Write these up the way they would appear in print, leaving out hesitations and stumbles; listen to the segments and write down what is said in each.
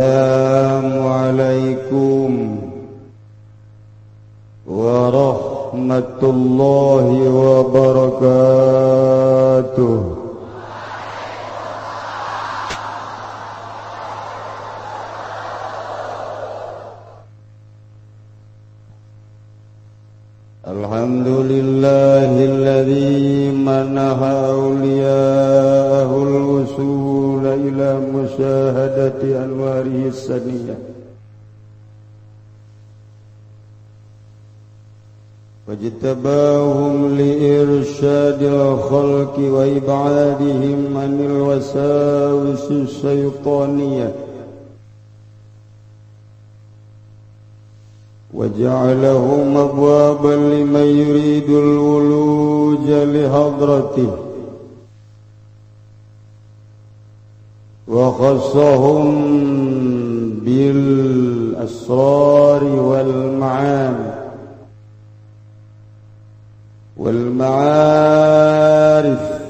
Assalamualaikum warahmatullahi wabarakatuh. Alhamdulillahilladzi manaha awliya'ahul wusul ila musyahadati anwarihi saniyah wajtabahum liirsyadil khalqi wa ib'adihim anil wasawisi syaitaniyah وجعلهم أبوابا لمن يريد الولوج لحضرته وخصهم بالأسرار والمعارف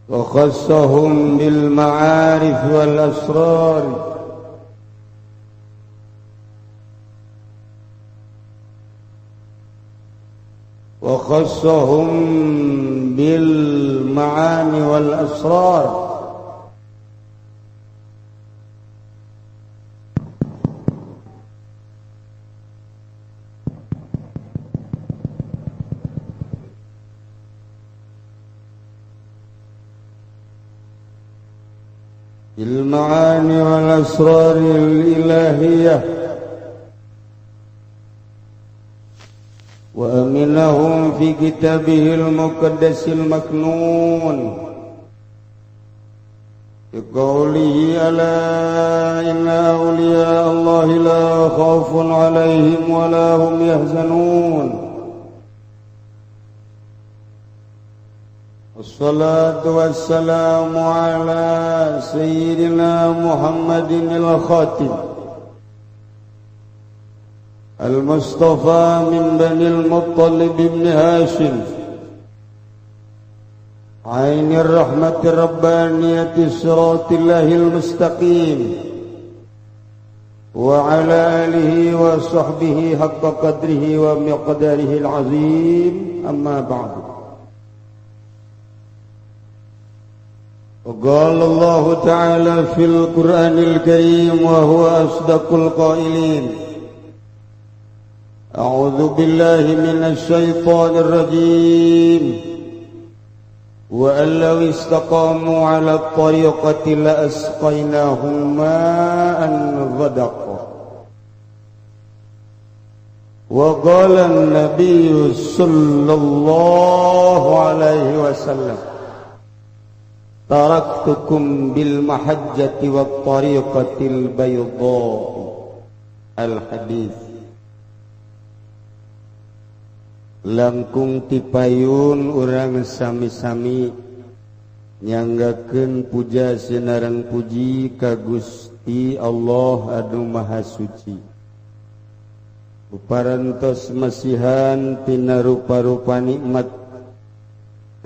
وخصهم بالمعارف والأسرار وخصهم بالمعاني والأسرار المعاني والأسرار الإلهية وأمنهم في كتابه المقدس المكنون بقوله ألا إن أولياء الله لا خوف عليهم ولا هم يحزنون الصلاة والسلام على سيدنا محمد الخاتم المصطفى من بني المطلب بن هاشم عين الرحمة الربانية صراط الله المستقيم وعلى آله وصحبه حق قدره ومقداره العظيم أما بعد وقال الله تعالى في القرآن الكريم وهو أصدق القائلين أعوذ بالله من الشيطان الرجيم وأن لو استقاموا على الطريقة لأسقيناهم ماء غدقا وقال النبي صلى الله عليه وسلم taraktukum bil mahajjati wat tariqatil bayda al hadis langkung tipayun urang sami-sami nyanggakeun puja sinareng puji ka Gusti Allah anu maha suci parantos masihan tina rupa-rupa nikmat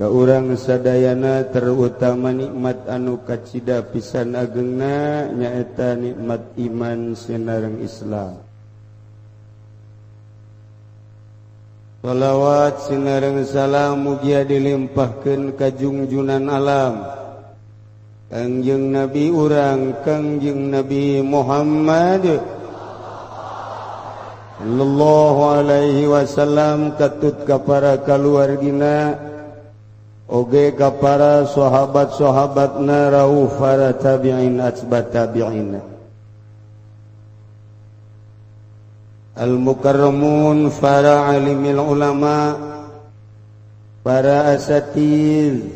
ka urang sadayana terutama nikmat anu kacida pisan agengna nyaeta nikmat iman sinareng Islam. Shalawat sinareng salam mugia dilimpahkeun ka junjunan alam Kangjeng Nabi urang Kangjeng Nabi Muhammad sallallahu alaihi wasallam katut ka para kaluargina oge ka para sahabat-sahabatna rauh para tabi'in atba' tabi'in al-mukarramun para alimil ulama para asatiz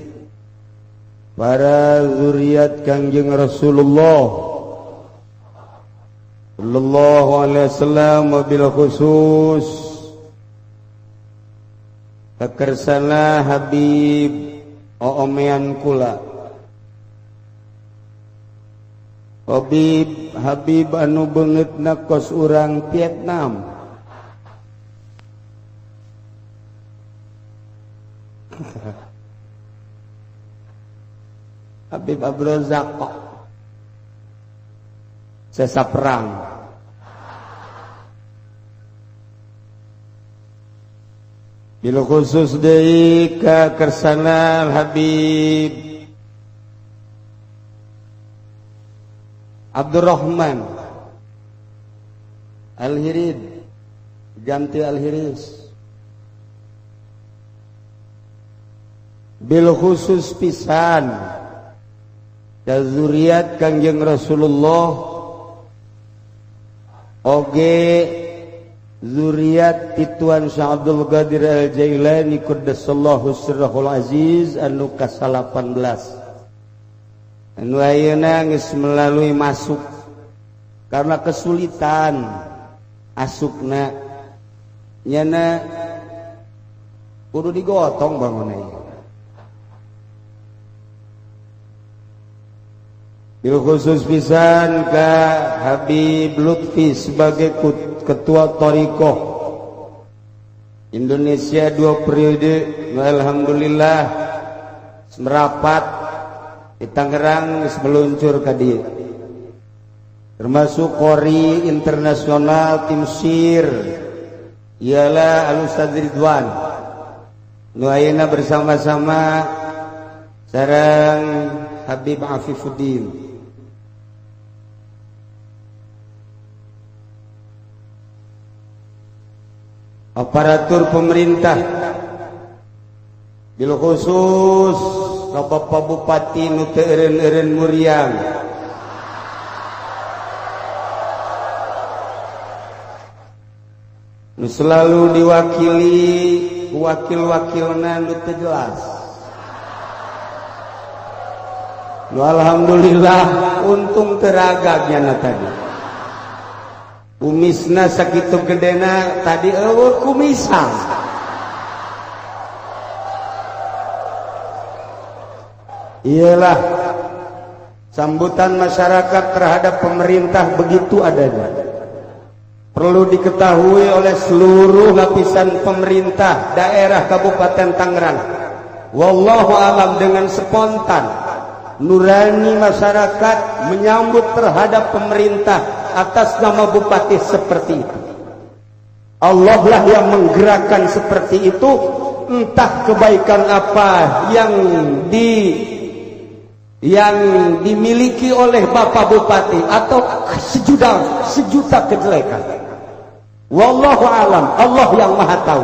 para zuriat Kangjeng Rasulullah sallallahu alaihi wasallam bil khusus kekersana Habib oomean kula Habib anu beungeutna kos urang Vietnam Habib Abdul Razak sesa perang. Bila khusus deui ka kersana Habib Abdurrahman Al-Hirid ganti Al-Hiris. Bil khusus pisan ka zuriat Kangjeng Rasulullah oge zuriat tituan Syekh Abdul Qadir Al-Jailani quddasallahu sirrahul aziz anu ka-18 anu ayeuna geus melalui masuk karena kesulitan asupna nyana kudu digotong bangunna. Bil khusus pisan ka Habib Lutfi sebagai ketua Thariqah Indonesia 2 periode. Alhamdulillah merapat di Tangerang geus meluncur ka dieu. Termasuk qori internasional tim SIR ialah Al-Ustaz Ridwan. Nu ayeuna bersama-sama sareng Habib Afifuddin. Aparatur pemerintah bil khusus ka Bapak Bupati nu teu eureun-eureun muriang nu selalu diwakili wakil-wakilna nu teu jelas. Nu alhamdulillah untung teragagnya tadi. Kumisna sakitu gedena tadi eueuh kumisan. Iyalah sambutan masyarakat terhadap pemerintah begitu adanya. Perlu diketahui oleh seluruh lapisan pemerintah daerah Kabupaten Tangerang. Wallahu alam dengan spontan nurani masyarakat menyambut terhadap pemerintah atas nama bupati seperti itu. Allah lah yang menggerakkan seperti itu. Entah kebaikan apa yang dimiliki oleh Bapak Bupati atau sejuta kejelekan. Wallahu alam, Allah yang maha tahu.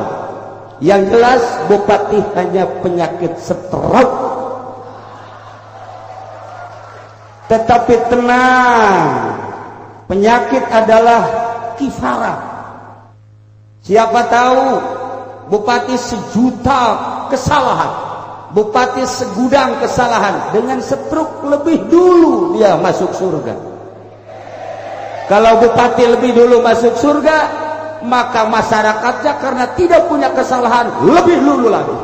Yang jelas Bupati hanya penyakit stroke. Tetapi tenang, penyakit adalah kifarah. Siapa tahu Bupati sejuta kesalahan, Bupati segudang kesalahan, dengan stroke lebih dulu dia masuk surga. Kalau Bupati lebih dulu masuk surga, maka masyarakatnya karena tidak punya kesalahan lebih dulu lagi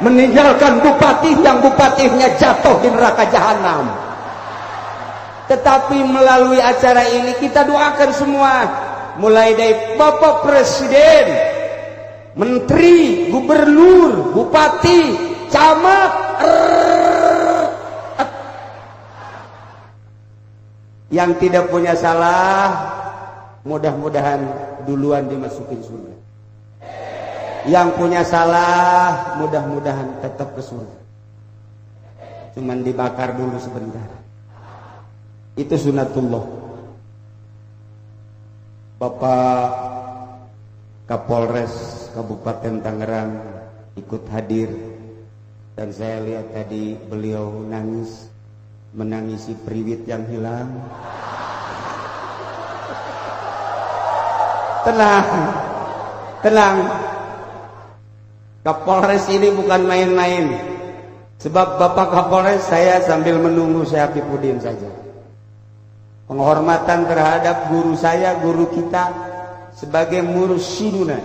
meninggalkan bupati yang bupatinya jatuh di neraka jahanam. Tetapi melalui acara ini kita doakan semua, mulai dari Bapak Presiden, Menteri, Gubernur, Bupati, Camat, yang tidak punya salah, mudah-mudahan duluan dimasukin surga. Yang punya salah, mudah-mudahan tetap ke surga. Cuman dibakar dulu sebentar. Itu sunatullah. Bapak Kapolres Kabupaten Tangerang ikut hadir, dan saya lihat tadi beliau nangis, menangisi priwit yang hilang. Tenang, tenang. Kapolres ini bukan main-main. Sebab Bapak Kapolres saya sambil menunggu Syekh Afifuddin saja. Penghormatan terhadap guru saya, guru kita sebagai mursyiduna.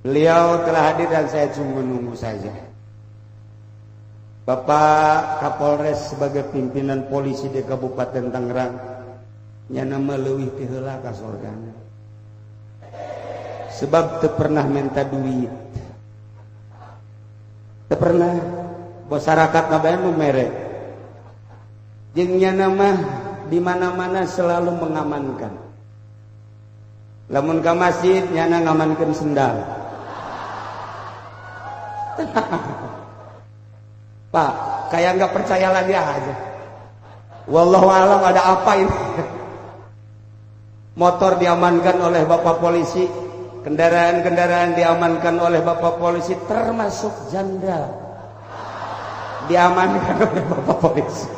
Beliau telah hadir dan saya cuma menunggu saja. Bapak Kapolres sebagai pimpinan polisi di Kabupaten Tangerang nyana meleuwih ti heula ka sorgana. Sebab teu pernah minta duit. Teu pernah. Masyarakat nabae nu mere. Jeung nya nama di mana-mana selalu mengamankan. Lamun ka masjid nyana ngamankeun sendal. Pak, kayak nggak percaya lagi aja. Wallahu alam ada apa ini? Motor diamankan oleh Bapak polisi, kendaraan-kendaraan diamankan oleh Bapak polisi, termasuk janda diamankan oleh Bapak polisi.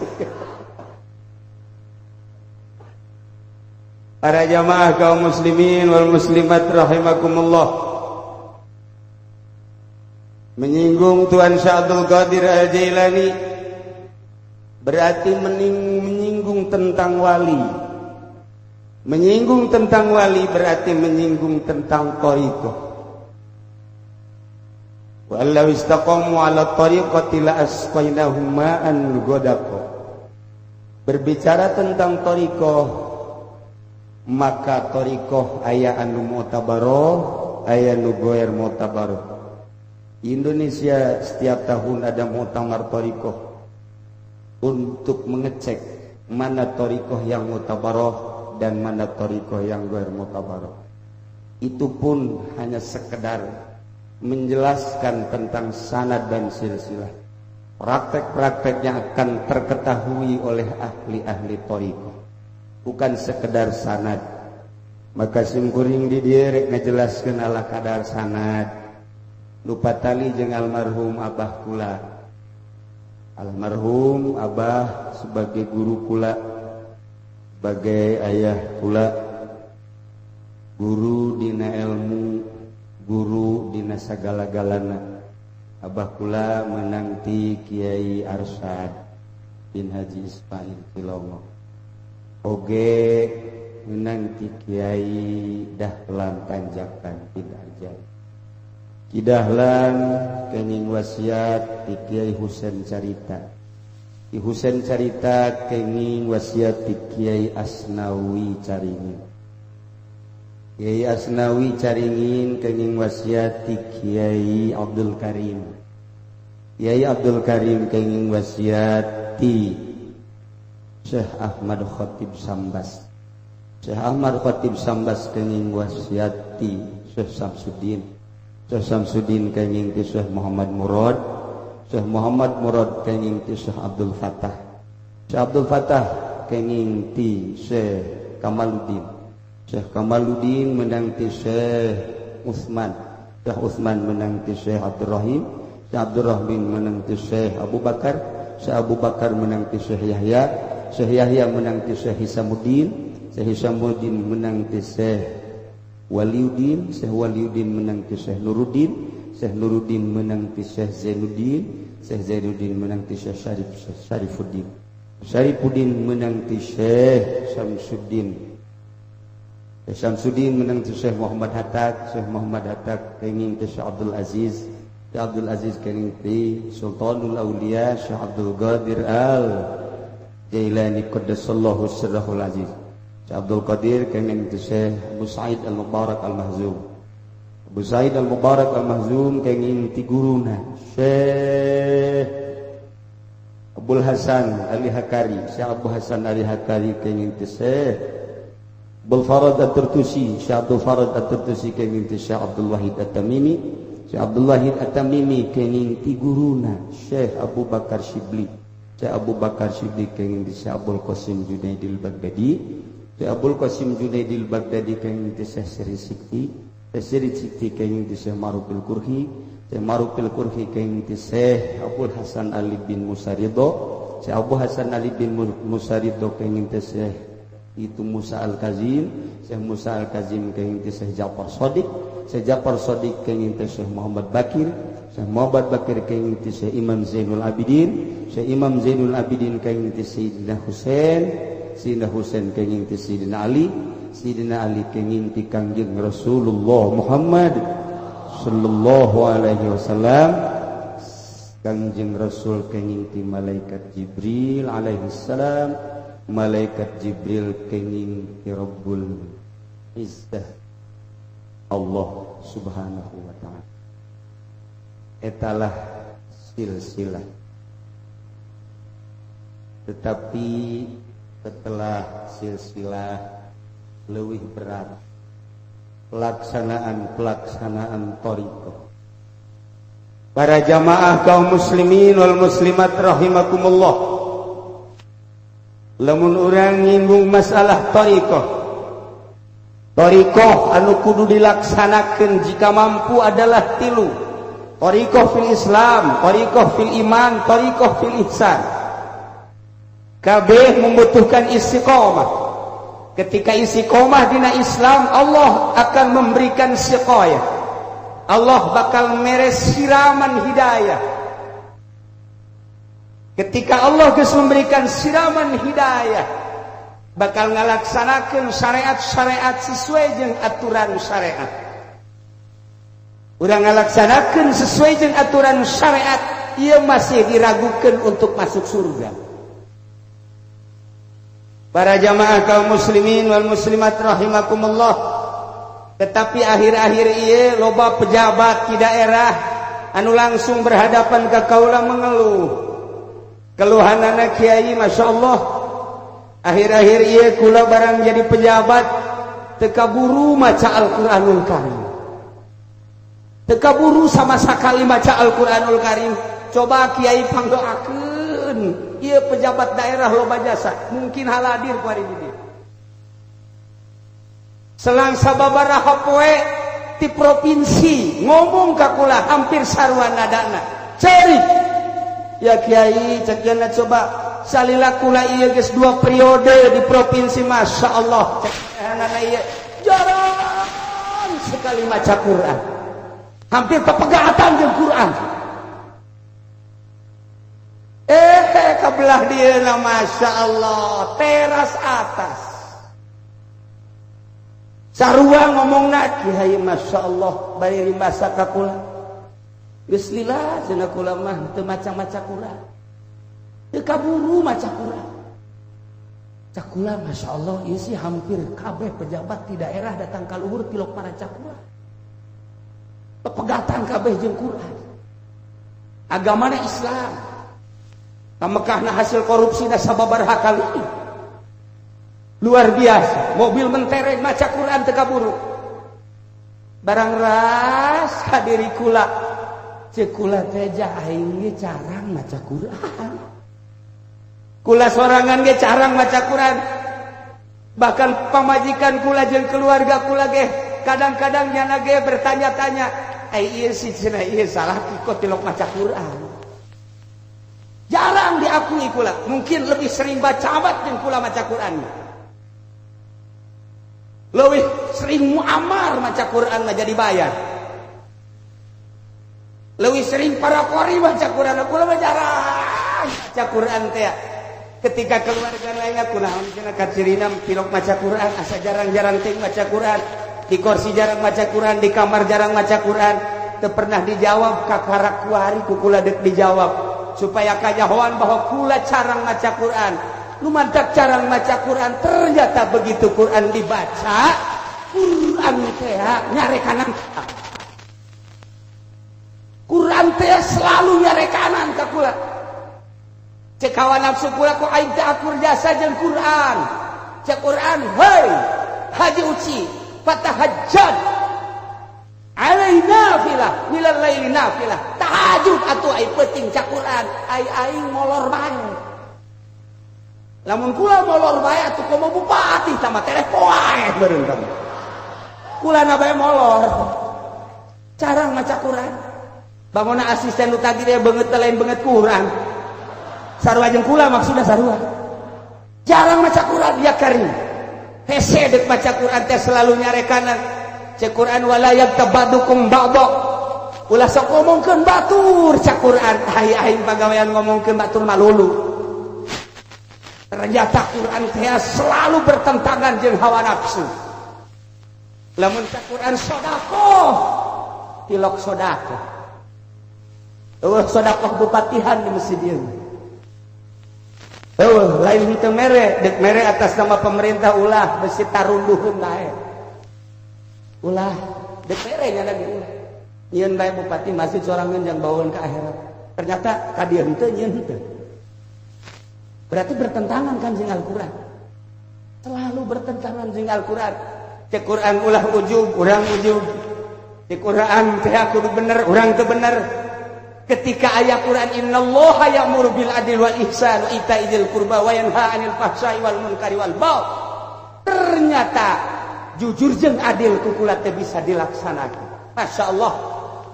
Para jamaah kaum muslimin wal muslimat rahimakumullah, menyinggung Tuan Syekh Abdul Qadir Al-Jailani berarti menyinggung tentang wali. Menyinggung tentang wali berarti menyinggung tentang thariqah. Wa law istaqamu 'ala thariqati la asqainahum ma'an ghadaqa. Berbicara tentang thariqah, maka thariqah aya anu mu'tabarah, aya nu ghair mu'tabarah. Indonesia setiap tahun ada muktamar thariqah untuk mengecek mana thariqah yang mu'tabarah dan mana thariqah yang ghair mu'tabarah. Itu pun hanya sekedar menjelaskan tentang sanad dan silsilah. Praktek-praktek yang akan terketahui oleh ahli-ahli thariqah, bukan sekedar sanad. Maka simkuring di dieu rek ngajelaskeun ala kadar sanad. Lupa tali jeung almarhum abah kula. Almarhum abah sebagai guru kula, sebagai ayah kula, guru dina ilmu, guru dina sagala-galana. Abah kula meunang ti Kiai Arsyad bin Haji Ismail Kilongo, oge meunang ti Kiai Dahlan Tanjakan bin Ajai. Kidahlan kenging wasiat ti Kiai Husain Carita. Ki Husain Carita kenging wasiat ti Kiai Asnawi Caringin. Kiai Asnawi Caringin kenging wasiat ti Kiai Abdul Karim. Kiai Abdul Karim kenging wasiat ti Syekh Ahmad Khatib Sambas. Syekh Ahmad Khatib Sambas kenging wasiat ti Syekh Samsudin. Syekh Samsudin kenging ti Syekh Muhammad Murad. Syekh Muhammad Murad kenging ti Syekh Abdul Fatah. Syekh Abdul Fatah kenging ti Syekh Kamaluddin. Syekh Kamaluddin menang ti Syekh Utsman. Syekh Utsman menang ti Syekh Abdurrahim. Syekh Abdurrahim menang ti Syekh Abu Bakar. Syekh Abu Bakar menang ti Syekh Yahya. Syekh Yahya menang ti Syekh Hisamuddin. Syekh Hisamuddin menang ti Syekh Waliuddin. Syekh Waliuddin menang ti Syekh Nuruddin. Syekh Nuruddin menang ti Syekh Zainuddin. Syekh Zainuddin menang ti Syekh Syarifuddin. Syarifuddin menang ti Syekh Syamsuddin. Syekh Syamsuddin menang ti Syekh Muhammad Hatak. Syekh Muhammad Hatak kenging ti Syekh Abdul Aziz. Syekh Abdul Aziz kenging ti Sultanul Auliya Syekh Abdul Qadir Al-Jailani qaddasallahu sirrahul aziz. Syekh Abdul Qadir kenging ti Syekh Abu Sa'id Al-Mubarak Al-Mahzum. Abu Sa'id Al-Mubarak Al-Mahzum kenging ti guruna Syekh Abdul Hasan Ali Hakari. Syekh Abu Hasan Ali Hakari kenging ti Syekh Abdul Farad At-Turtusi. Syekh Abdul Farad At-Turtusi kenging ti Syekh Abdul Wahid At-Tamimi. Syekh Abdul Wahid At-Tamimi kenging ti guruna Syekh Abu Bakar Shibli. Syekh Abu Bakar Shibli kenging ti Syekh Abdul Qasim Junaidil Baghdadi. Syekh Abdul Qasim Junaidil Baghdadi kenging ti Syekh Sri Sikti. Syekh Sri Sikti kenging ti Syekh Marufil Kurhi. Syekh Marufil Kurhi kenging ti Syekh Abdul Hasan Ali bin Musa Ridho. Syekh Abu Hasan Ali bin Musa Ridho kenging ti Syekh itu Musa Al-Kazim. Syekh Musa Al-Kazim kenging ti Syekh Ja'far Shadiq. Syekh Ja'far Shadiq kenging ti Syekh Muhammad Bakir. Syekh Muhammad Bakir kenging ti Syekh Imam Zainul Abidin. Syekh Imam Zainul Abidin kenging ti Sayyidina Husain. Sayyidina Husain kenging ti Sayyidina Ali. Sayyidina Ali kenging ti Kangjeng Rasulullah Muhammad sallallahu alaihi wasallam. Kangjeng Rasul kenging ti malaikat Jibril alaihi salam. Malaikat Jibril kenging ti Rabbul Izzah Allah subhanahu wa ta'ala. Etalah silsilah Tetapi setelah silsilah leuwih berat pelaksanaan thariqah. Para jamaah kaum muslimin wal muslimat rahimakumullah, lamun urang nyinggung masalah thariqah anu kudu dilaksanakeun jika mampu adalah 3. Thariqah fil Islam, thariqah fil iman, thariqah fil ihsan. Kabeh membutuhkan istiqomah. Ketika istiqomah dina Islam, Allah akan memberikan siqayah. Allah bakal meres siraman hidayah. Ketika Allah geus memberikan siraman hidayah, bakal ngalaksanakeun syariat-syariat sesuai jeung aturan syariat. Urang ngalaksanakeun sesuai jeung aturan syariat, ieu masih diragukeun untuk masuk surga. Para jamaah kaum muslimin wal muslimat rahimakumullah, tetapi akhir-akhir ieu loba pejabat di daerah anu langsung berhadapan ka kaula mengeluh. Keluhanana kiai masyaallah, akhir-akhir ieu kula barang jadi pejabat teu kaburu maca Al-Qur'anul Karim. Teu kaburu sama sakali maca Al-Qur'anul Karim. Coba kiai pangdoakeun. Ieu pejabat daerah loba jasa, mungkin haladir ku ari dieu. Selang sababaraha poe ti provinsi ngomong ka kula hampir sarua nadana. Ceri ya kiai cekeuna coba salila kula ieu geus 2 periode di provinsi, masyaallah. Cekeuna ieu jarang sekali maca Quran. Hampir pepegatan jeung Quran. Kabelah dia na masya Allah teras atas sarua ngomongna kiai masya Allah bari masa ka kula geus lila cenah kula mah teu maca-maca Quran teu kaburu maca Quran cak kula masya Allah ieu sih hampir kabeh pejabat di daerah datang ka luhur tilok maraca Quran pepegatan kabeh jeung Quran agamana Islam. Mekahna hasil korupsi na sababaraha kali luar biasa, mobil mentereng maca Quran teu kaburu. Barang ras hadiri kula ceuk kula teh jah aing ge carang maca Quran. Kula sorangan ge carang maca Quran. Bahkan pamajikan kula jeung keluarga kula ge kadang-kadang nyana ge bertanya-tanya, "Ai ieu si cenah ieu salah kok tilok maca Quran?" Jarang diakui kula, mungkin lebih sering baca abad jeung kula maca Quran. Lebih sering muamar maca Quran mah jadi bayar. Lebih sering para qori maca Quran, kula mah jarang maca Quran teh. Ketika keluarga lainnya kunaon cenah kacirina pilok maca Quran, asa jarang-jarang teh maca Quran. Di kursi jarang maca Quran, di kamar jarang maca Quran, teu pernah dijawab ka karakuari ku kula deuk dijawab. Supaya kajahoan bahwa kula carang maca Quran. Lu mantap carang maca Quran, ternyata begitu Quran dibaca, Quran teh nyarekanan. Quran teh selalu nyarekanan ka kula. Cek kawan nafsu kula kok aing teh akur jasa jeung Quran. Cek Quran, hei haji uci fatahajjad alaina nafilah milal laili nafilah tahajud atuh ai penting cak Quran aing molor bae lamun kula molor bae atuh komo bupati sama tereh poe beureun kamu kula na bae molor carang maca Quran bangona asisten nu tadi dia beungeut lain beungeut Quran sarua jeung kula maksudna sarua jarang maca Quran ya karim hese deuk maca Quran teh selalu nyarekanan cek Quran wala yaktabadukum ba'da ulah sok ngomongkeun batur cek Quran aing pagawean ngomongkeun batur malulu ternyata Quran teh selalu bertentangan jeung hawa nafsu lamun cek Quran sedekah tilok sedekah sedekah bupatihan di masjid ieu lain henteu mere dek mere atas nama pemerintah ulah besi tarunduheun dae ulah DPR nya lagi ulah nyieun bae bupati masjid sorangan yang bawaun ke akhirat ternyata ka dieu henteu nyieun henteu Berarti bertentangan kan jeung Al-Qur'an. Selalu bertentangan jeung Al-Qur'an. Cek Qur'an ulah ujub, urang ujub. Cek Qur'an teh kudu bener, urang teu bener. Ketika ayat Quran innallaha ya'muru bil adli wal ihsan wa ita'i dzil qurba wa yanha 'anil fahsya'i wal munkari wal baghi. Ternyata jujur jeung adil kukula teh bisa dilaksanakeun. Masyaallah,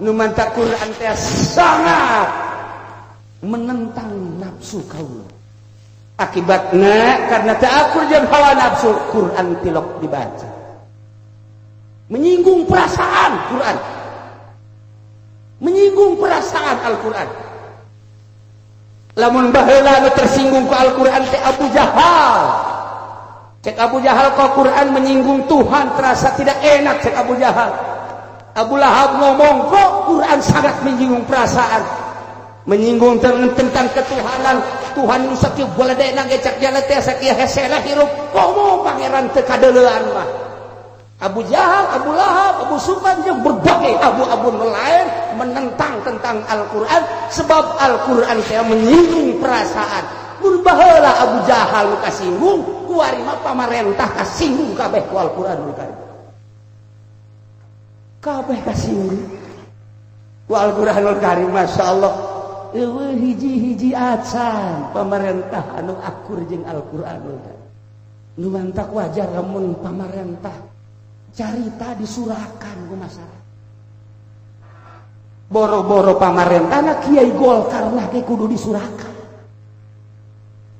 nu manta Quran teh sangat menentang nafsu kaula. Akibatna karena teu akur jeung hawa nafsu, Quran tilok dibaca. Menyinggung perasaan Quran. Menyinggung perasaan Al-Quran. Lamun baheula nu tersinggung ku Al-Quran teh Abu Jahal. Cek Abu Jahal ku Quran menyinggung Tuhan terasa tidak enak cek Abu Jahal. Abu Lahab ngomong kok Quran sangat menyinggung perasaan. Menyinggung tentang ketuhanan. Tuhan nu sakieu goledena gecak jalan teh sakieu hesena hirup. Komo pangeran teu kadeulean mah. Abu Jahal, Abu Lahab, Abu Sufyan yang berbagai abu-abu lain menentang tentang Al-Quran sebab Al-Quran saya menyinggung perasaan. Mun baheula Abu Jahal nu kasinggung, kuari mah pamarentah kasinggung kabeh ku Al-Quranul Karim. Kabeh kasinggung ku Al-Quranul Karim, masyaallah. Eueuh hiji-hiji acan pamarentah anu akur jeung Al-Quranul Karim. Nu mantak wajar lamun pamarentah carita disurahkan ku masyarakat. Boro-boro pamarentahna Kiai Golkar lah ke kudu disurahkan.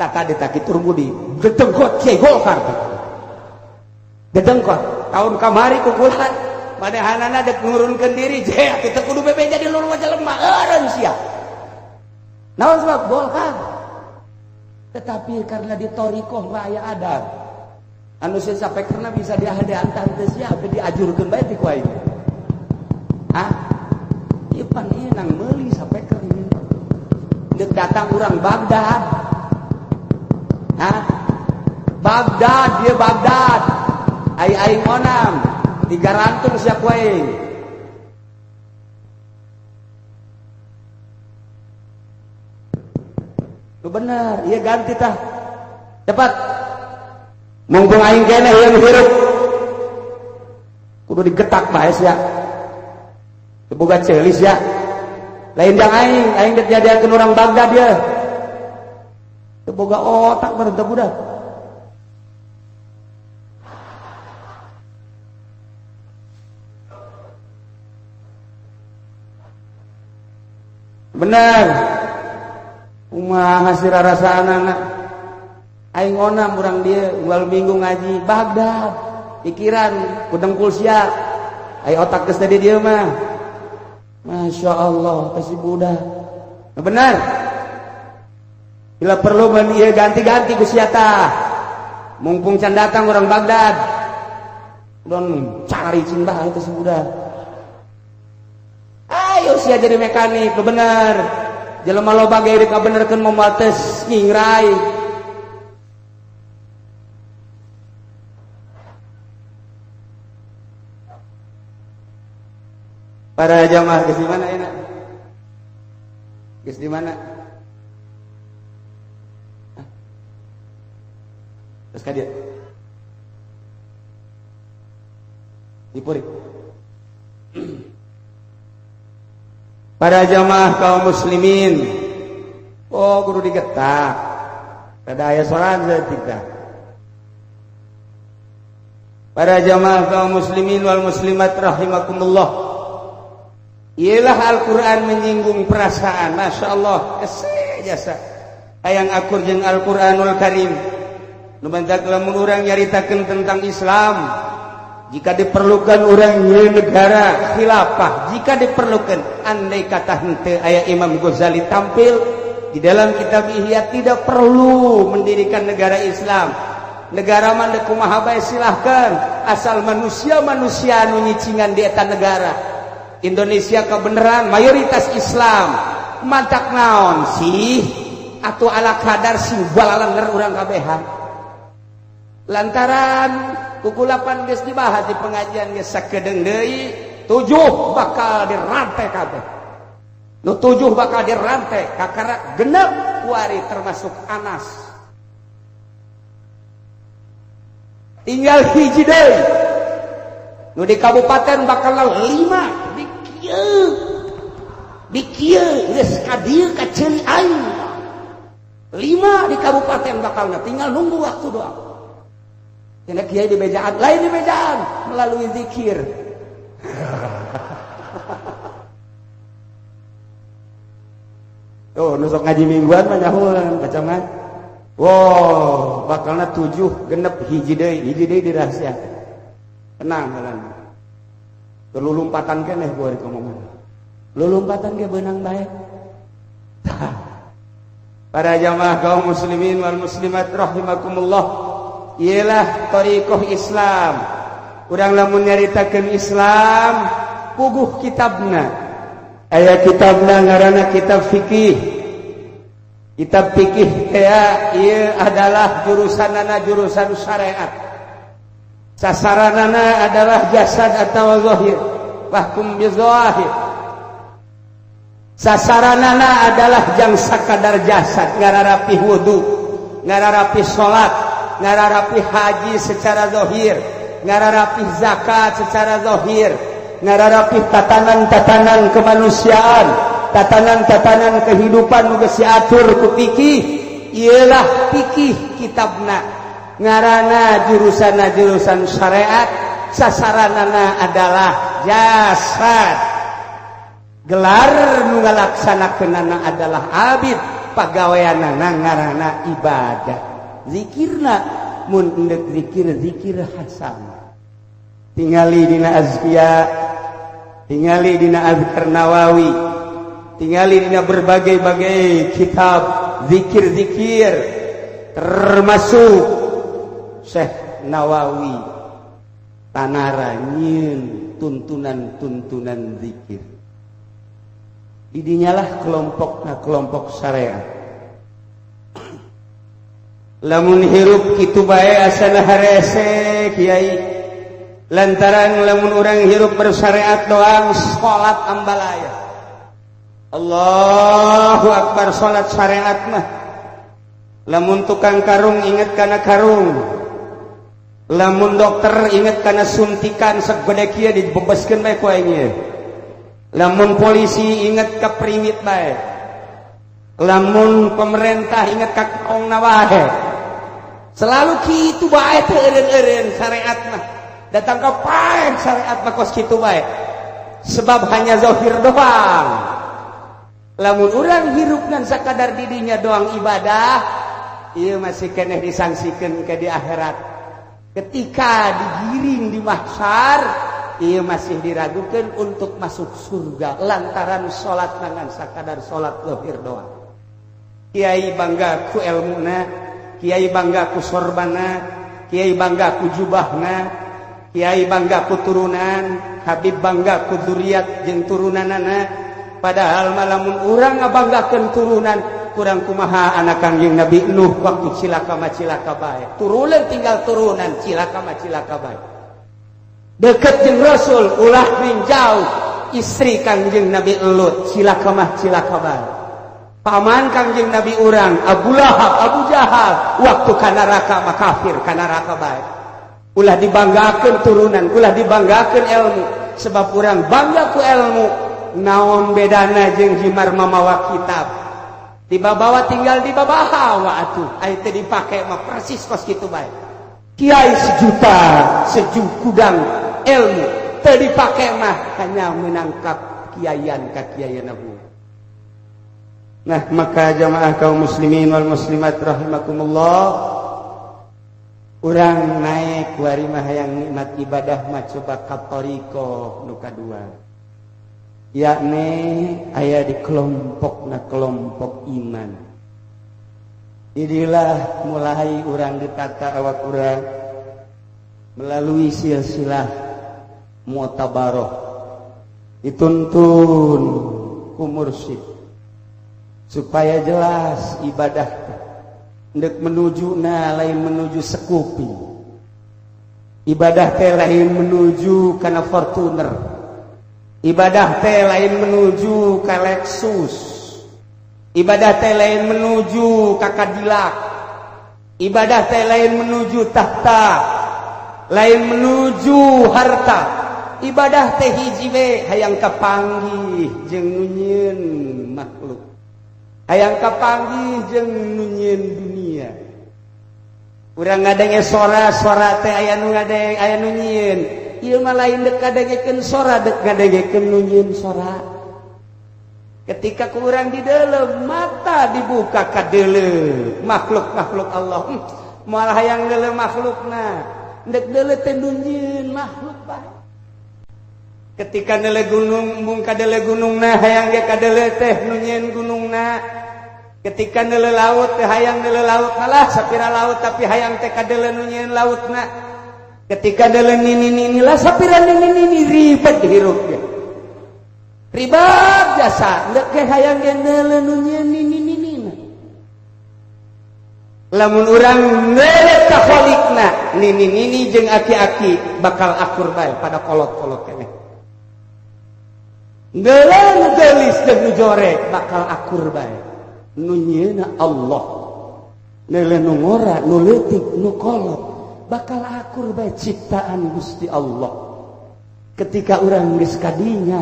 Tak ada tak kitu budi gedengkot Kiai Golkar. Gedengkot tahun kamari ku kulat manehanana dek ngurunkeun diri jeh kita kudu bebe jadi luluh jelema eureun sia. Naon sebab Golkar? Tetapi karena di thariqah mah aya adab. Anu saya sampai karena bisa diantar teh sia teh diajurkeun bae ti ku aing. Hah? Ieu pan ieu nang meuli sampai keur ieu. Deuk datang urang Baghdad. Hah? Baghdad dia Baghdad. Ai aing onam digarantung sia ku aing. Lu bener, ieu ganti tah. Cepat. Mumpung aing keneh yang hirup kudu digetak bae sia. Teu boga ceulis ya. Lain jang aing dek jadiakeun urang Baghdad dia. Teu boga otak bareng teu budak. Bener. Kumaha sih rarasaanana? Aing onam urang dia unggal minggu ngaji Baghdad pikiran ku dengkul sia aya otak geus tadi dieu mah masyaallah teh si budak bener bila perlu mun ieu ganti-ganti ku sia tah mumpung can datang urang Baghdad don cari cing bae teh si budak ayo sia jadi mekanik bener jelema loba ge rek kabenerkeun momal teh ngingrai. Para jamaah geus di mana enak? Geus di mana? Terus ka dieu. Di Puri. Para jamaah kaum muslimin. Oh, kudu digetak. Rada aya salat kita. Para jamaah kaum muslimin wal muslimat rahimakumullah. Ialah Al-Quran menyinggung perasaan. Masya Allah jasa hayang akur jeung Al-Quranul Karim nu bantak lamun urang nyaritakeun tentang Islam jika diperlukan urang nyieun negara khilafah jika diperlukan andai kata henteu aya Imam Ghazali tampil di dalam kitab Ihya tidak perlu mendirikan negara Islam negara mah deuk kumaha bae silahkan asal manusia anu nyicingan di eta negara. Indonesia kebenaran mayoritas Islam mantak naon sih atau ala kadar sih balaler urang kabehan lantaran kukulapan geus dibahas di pengajian geus sakedeung deui 7 bakal dirantai kabeh nu 7 bakal dirantai kakara genep kuari termasuk Anas tinggal hiji deui nu di kabupaten bakal 5 di kieu geus ka dieu ka ceuli aing 5 di kabupaten bakalna tinggal nunggu waktu doang. Tina kiai di bejaan lain di bejaan melalui zikir. Tuh nusuk ngaji mingguan mah nyahueun kacangan. Wow, bakalna 7 genep hiji deui dirahasia. Tenang jalan. Lulumpatan keneh gua dikomongan. Lulumpatan ge beunang bae. Para jamaah kaum muslimin wal muslimat rahimakumullah, ialah thariqah Islam. Urang lamun nyaritakeun Islam puguh kitabna. Aya kitabna ngaranna kitab fikih. Kitab fikih teh ieu adalah jurusanana jurusan syariat. Sasaranana adalah jasad atau zahir. Wahkum bizahir. Sasaranana adalah jang sakadar jasad, ngararapi wudu, ngararapi salat, ngararapi haji secara zahir, ngararapi zakat secara zahir, ngararapi tatanan-tatanan kemanusiaan, tatanan-tatanan kehidupan nu geus diatur ku fikih. Ialah fikih kitabna. Ngaranna jurusan syariat, sasaranana adalah jasad. Gelar nu ngalaksanakeunana adalah abid, pagaweanana ngaranna ibadah. Zikirna mun endek zikir hasan. Tingali dina azkiya, tingali dina azkar Nawawi, tingali dina berbagai-bagai kitab zikir-zikir, termasuk Syekh Nawawi tanara nyieun tuntunan-tuntunan zikir. Idinyalah kelompok syariat. Lamun hirup kitu bae asana harese kiai. Lantaran lamun urang hirup bersyariat doang salat ambalaya. Allahu akbar salat syariat mah. Lamun tukang karung inget kana karung. Lamun dokter inget kana suntikan sagede kieu dibebaskeun bae ku aing ieu. Lamun polisi inget ka primit bae. Lamun pemerintah inget ka kaongna bae. Selalu kitu bae teh eureun-eureun syariat mah. Datang ka paen syariat mah kos kitu bae. Sebab hanya zahir doang. Lamun urang hirupnan sakadar didinya doang ibadah, ieu masih keneh disangsikeun ke di akhirat. Ketika digiring di mahsyar, ia masih diragukan untuk masuk surga lantaran sholat dengan sakadar sholat zahir doang. Kiai bangga ku ilmuna, kiai bangga ku sorbana, kiai bangga ku jubahna, kiai bangga ku turunan, Habib bangga ku dzurriat jeung turunanana. Padahal malamun urang ngabanggakeun turunan, kurang kumaha anak Kangjeng Nabi Nuh waktu cilaka mah cilaka bae. Turunan tinggal turunan, cilaka mah cilaka bae. Deket jeung Rasul ulah jauh istri Kangjeng Nabi Lut cilaka mah cilaka bae. Paman Kangjeng Nabi urang Abu Lahab Abu Jahal waktu ka neraka mah kafir ka neraka bae. Ulah dibanggakeun turunan, ulah dibanggakeun ilmu sebab urang bangga ku ilmu. Naon bedana jeung himar mamawa kitab. Dibawa tinggal dibabawa atuh. Aya teh dipake mah persis kos kitu bae. Kiai sejuta sejukudang ilmu teu dipake mah hanya menangkap kiaian ka kiaian Abu. Nah, maka jamaah kaum muslimin wal muslimat rahimakumullah, urang naik kuari mah hayang nikmat ibadah mah coba ka thariqah nu kadua. Yakni aya di kelompok iman. Inilah mulai urang ditata awak urang melalui silsilah mu'tabarah dituntun ku mursyid supaya jelas ibadah ndek menuju lain menuju sekupi. Ibadah teh lain menuju kana Fortuner. Ibadah teh lain menuju ka Lexus. Ibadah teh lain menuju ka Cadillac. Ibadah teh lain menuju tahta. lain menuju harta. Ibadah teh hiji we hayang kapanggih jeung nunyeun makhluk. Hayang kapanggih jeung nunyeun dunia. Urang ngadenge sora teh aya nu ngadeng aya nu nyieun. Ieu mah lain dek ngadengekeun sora dek ngadengekeun nunyeun sora. Ketika ku urang di dalam mata dibuka ka deuleu makhluk-makhluk Allah. Moal hayang deuleu makhlukna. Dek deuleu teh nunyeun makhluk bae. Ketika deuleu gunung mung ka deuleu gunungna hayang ge ka deuleu teh nunyeun gunungna. Ketika deuleu laut teh hayang deuleu lautna lah sapira laut tapi hayang teh ka deuleu nunyeun lautna. Ketika deuleu nini-nini lah sapira nini-nini ribet hirup ge. Ribet jasa, ndak ke hayang gendele nunyeun nini-ninina. Lamun urang neuleuh ka kholikna, nini-nini jeung aki-aki bakal akur bae pada kolot-kolot keneh. Ngeuleuh nu geulis jeung nu jorek bakal akur bae. Nunyeuna Allah. Neuleuh nu ngora, nu leutik, nu kolot bakal akur bae ciptaan Gusti Allah. Ketika urang geus kadinya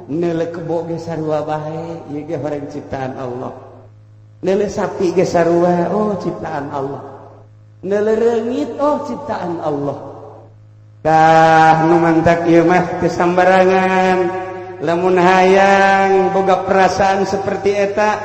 neuleuh kebo ge sarua bae, ieu ge bareng ciptaan Allah. Neuleuh sapi ge sarua, oh ciptaan Allah. Neuleuh reungit, oh ciptaan Allah. Tah nu mantak ieu mah teu sambarangan. Lamun hayang boga perasaan seperti eta,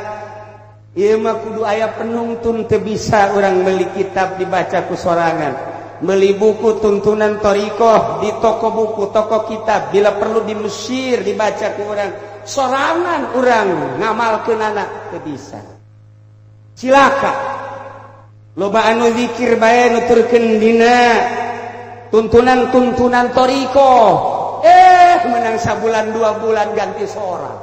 ieu mah kudu aya penungtun teu bisa urang meuli kitab dibaca ku sorangan. Beli buku tuntunan torikoh di toko buku, toko kitab. Bila perlu di Mesir dibaca ke orang. Sorangan orang ngamalkeun anak teu bisa. Cilaka. Loba anu zikir bae nuturkeun dina tuntunan-tuntunan torikoh. Menang sabulan 2 bulan ganti sorang.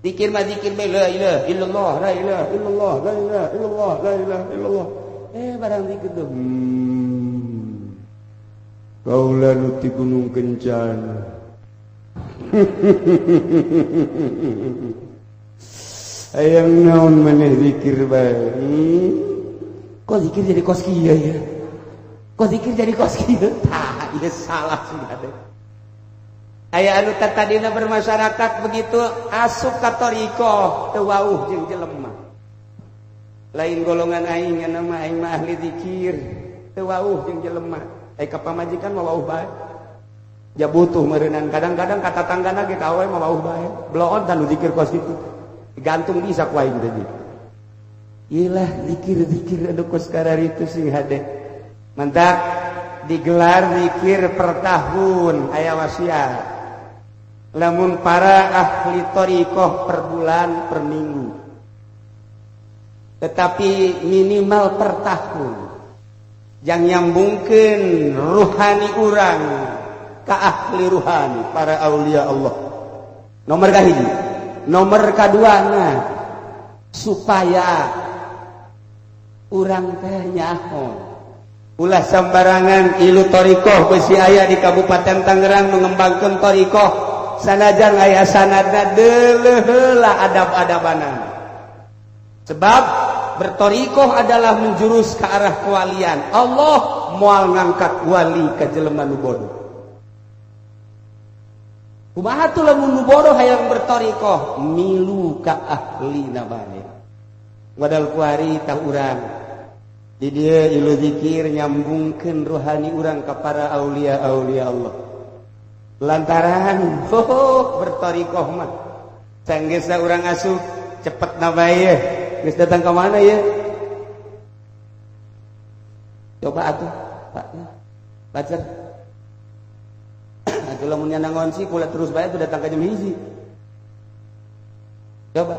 Zikir mah zikir bae la ilaha illallah, la ilaha illallah, la ilaha illallah, la ilaha illallah. Barang zikir tuh. Kaulah nuti gunung kencana. Ayang naon maneh zikir bae. Kok zikir jadi kos kieu ya? Kok zikir jadi kos kieu? Tah, ieu salah sudah deh. Aya anu tadina bermasyarakat begitu asup ka thariqah teu wauh jeung jelema. Lain golongan aing nya nama aing mah ahli zikir teu wauh jeung jelema. Ai ka pamajikan mah wauh bae. Ja butuh meureunan kadang-kadang ka tatanggana ge ka awe mah wauh bae. Bloon tanu zikir kos kitu. Gantung bisa ku aing tadi. Iyalah zikir-zikir anu kos kararitu sing hade. Mantap digelar zikir per tahun aya wasiat. Lamun para ahli thariqah per bulan per minggu. Tetapi minimal per tahun. Yang nyambungkeun ruhani urang ka ahli ruhani para aulia Allah. Nomor kahiji. Nomor kaduana supaya urang teh nyaho. Ulah sambarangan ilu thariqah besi aya di Kabupaten Tangerang mengembangkeun thariqah sanajan aya sanadna deuleuh heula adab-adabana. Sebab berthariqah adalah menjurus ke arah kewalian. Allah moal ngangkat wali ka jelema nu bodoh. Kumaha tuh lamun nu bodoh hayang berthariqah milu ka ahlina bae. Wadal kuari tah urang di dia ilu zikir nyambungkeun rohani urang ka para aulia-aulia Allah. Lantaran berthariqah mah sanggeusna urang asup cepetna bae. Geus datang ke mana ya? Coba atuh, Pak. Bacer. Atuh lamun nyana ngonsi kula terus bae tuh datang ka jam hiji. Coba.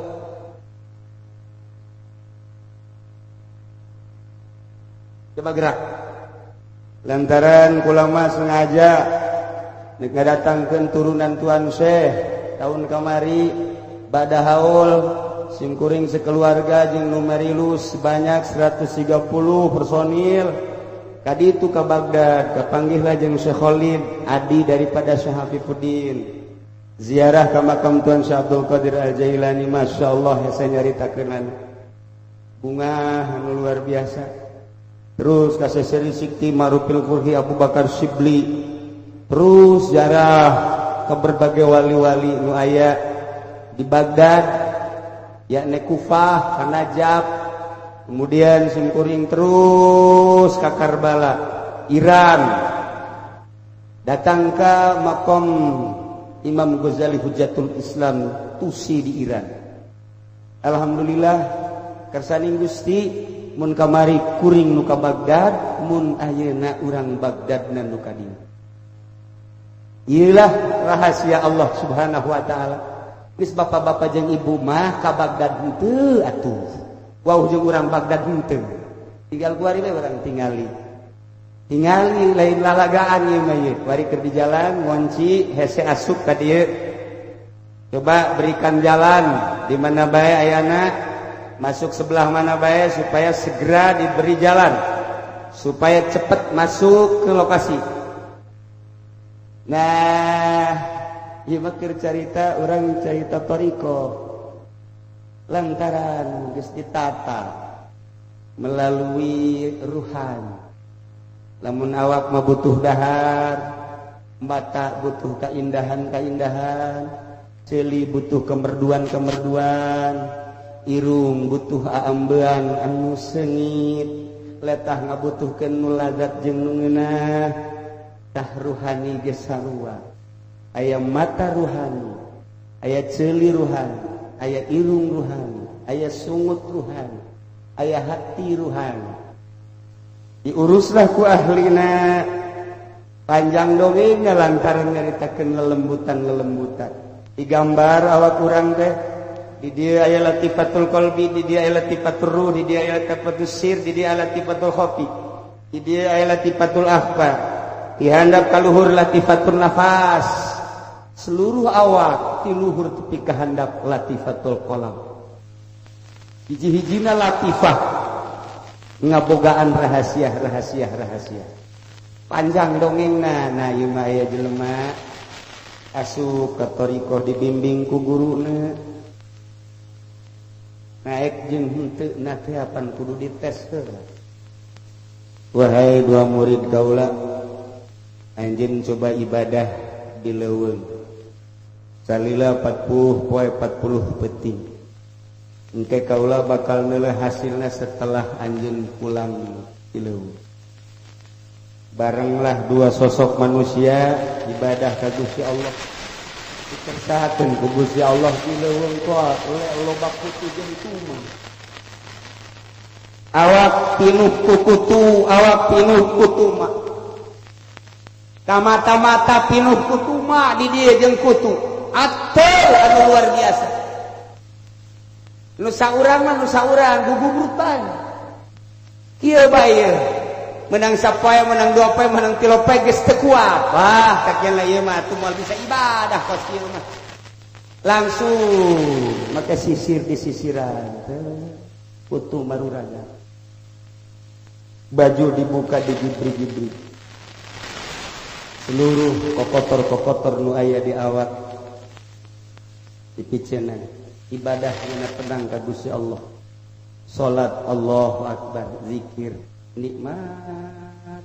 Coba gerak. Lantaran kula mah sengaja nek ngadatangkeun turunan Tuan Syekh tahun kamari bada haul simkuring sekeluarga jeung numerilus sebanyak 130 personil kaditu ka Baghdad kapanggihlah jeung Syekh Khalid adi daripada Syekh Hafifuddin ziarah ka makam Tuan Syekh Abdul Qadir Al-Jailani masyaallah saya nyaritakeun bunga anu luar biasa terus kaseseri Sikti Marufil Qurhi Abu Bakar Shibli, terus jarah ke berbagai wali-wali nu aya di Baghdad, yakni Kufah, Najaf, kemudian simkuring terus ke Karbala, Iran, datang ke makom Imam Ghazali Hujatul Islam Tusi di Iran. Alhamdulillah kersaning Gusti mun kamari kuring nu ka Baghdad, mun ayeuna urang Baghdadna nu ka dieu. Iyalah rahasia Allah Subhanahu wa taala. Geus bapak-bapak jeung ibu mah ka Baghdad henteu atuh. Wau jeung urang Baghdad henteu. Tinggal kuari we urang tingali. Tingali lain lalagaan ieu mah ieu. Kuari keur di jalan ngonci hese asup ka dieu. Coba berikan jalan di mana bae ayana, masuk sebelah mana bae supaya segera diberi jalan, supaya cepat masuk ke lokasi. Nah, ieu mah keur carita urang carita toriko. Lantaran geus ditata melalui ruhan. Lamun awak mah butuh dahar, mata butuh keindahan-keindahan, ceuli butuh kemerduan-kemerduan, irung butuh aambean anu sengit, letah ngabutuhkeun nu lazat jeung nu ngeunah. Tah ruhani ge sarua. Aya mata ruhani, aya ceuli ruhani, aya irung ruhani, aya sungut ruhani, aya hati ruhani. Diuruslah ku ahlina. Panjang dongengna lantaran nyaritakeun lelembutan-lelembutan. Digambar awak urang teh. Di dia aya latifatul qalbi, di dia aya latifatul ruh, di dia aya latifatul sir, di dia aya latifatul khafi, di dia aya latifatul akhfa. Di handap kaluhur latifatul nafas. Seluruh awak ti luhur tepi ka handap latifatul qalam. Hiji-hijina latifah ngabogaan rahasia. Panjang dongengna. Nah ieu mah aya jelema asup ka thariqah dibimbing ku guruna. Naik jeung henteu na teh apan kudu dites heula. Wahai dua murid kaula, anjeun coba ibadah di leuweung. Salila 40 poe 40 peuting. Engke kaula bakal neuleuh hasilna setelah anjeun pulang di leuweung. Barenglah dua sosok manusia ibadah ka Gusti Allah. Dikersakeun ku Gusti Allah di leuweung kok loba kutu jeung tuman. Awak pinuh ku kutu, awak pinuh ku tuma. Kamata-mata pinuh ku tuma di dieu jeung kutu. Atel anu luar biasa. Nu saurang mah nu saurang gugubrutan. Kieu bae menang sapoe menang dua poe menang 3 poe geus teu kuat. Wah, kakian ieu mah atuh moal bisa ibadah kos kieu mah. Langsung make sisir di sisiran. Putu maruraga. Baju dibuka digibri-gibri. Seluruh kokotor-kokotor nu aya di awak dipiceunan. Ibadah nya tenang ka Gusti Allah. Salat Allahu Akbar, zikir, nikmat.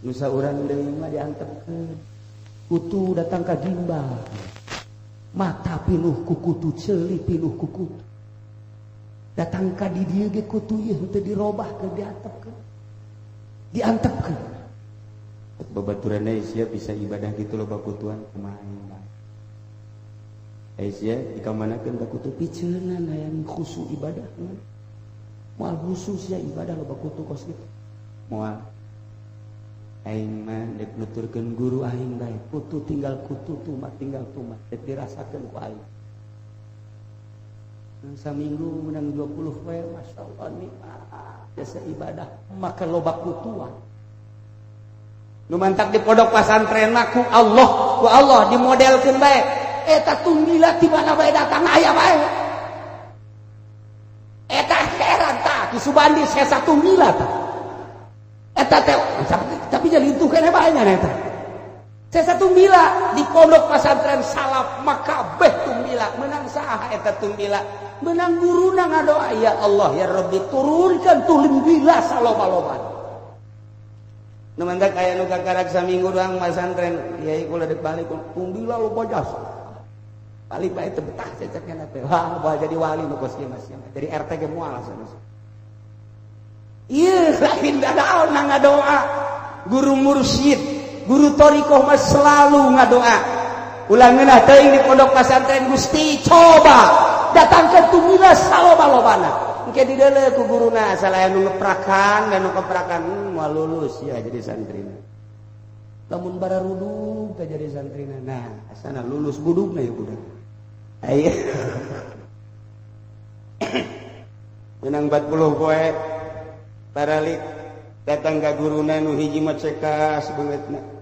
Nu saurang deui mah diantepkeun. Kutu datang ka gimbal. Mata pinuh ku kutu, ceuli pinuh ku kutu. Datang ka di dieu ge kutu ieu teu dirobahkeun, diantepkeun. Diantepkeun. Babaturan sia bisa ibadah kitu loba kutuan kumaha. Aisyah dikamanakeun ka kutu piceunan hayang khusyuk ibadah. Moal khusus ya ibadah loba kutu kos kitu. Moal aing mah dek nuturkeun guru aing bae, kutu tinggal kutu tumat tinggal tumat, dek dirasakeun ku aing. Saminggu menang 20 poe masyaallah nikmat jasa ibadah maka loba kutuan. Nu mantak di pondok pasantren ku Allah dimodelkeun bae. Eta tunggila ti mana bae datang aya bae. Eta heran tah di Subandi saya satu tunggila tah. Eta teh tapi jadi itu kene bae nya eta. Saya satu tunggila di pondok pesantren salaf maka beh tunggila tumbila menang saha eta tumbila menang guruna ngadoa ya Allah ya Rabbi turunkan tumbila saloba-loba nu mantak aya nu kakarak saminggu doang masantren kiai kula dek balik tumbila loba jasa balik bae teu betah cecekna teh wah bae jadi wali nu kos kieu Mas jadi RT ge moal sanes ieu lain dadaon ngadoa guru mursyid guru thariqah mah selalu ngadoa ulang ngeunah teuing di pondok pesantren Gusti coba datangkeun tumbila saloba-lobana engke dideuleu ku guruna asal aya nu ngeprakan dan nu keprakan moal lulus ya jadi santrina lamun bararudug teh jadi santrina nah asana lulus budugna ya budak aya menang 40 poe baralik datang ka guruna nu hiji mah cekas beungeutna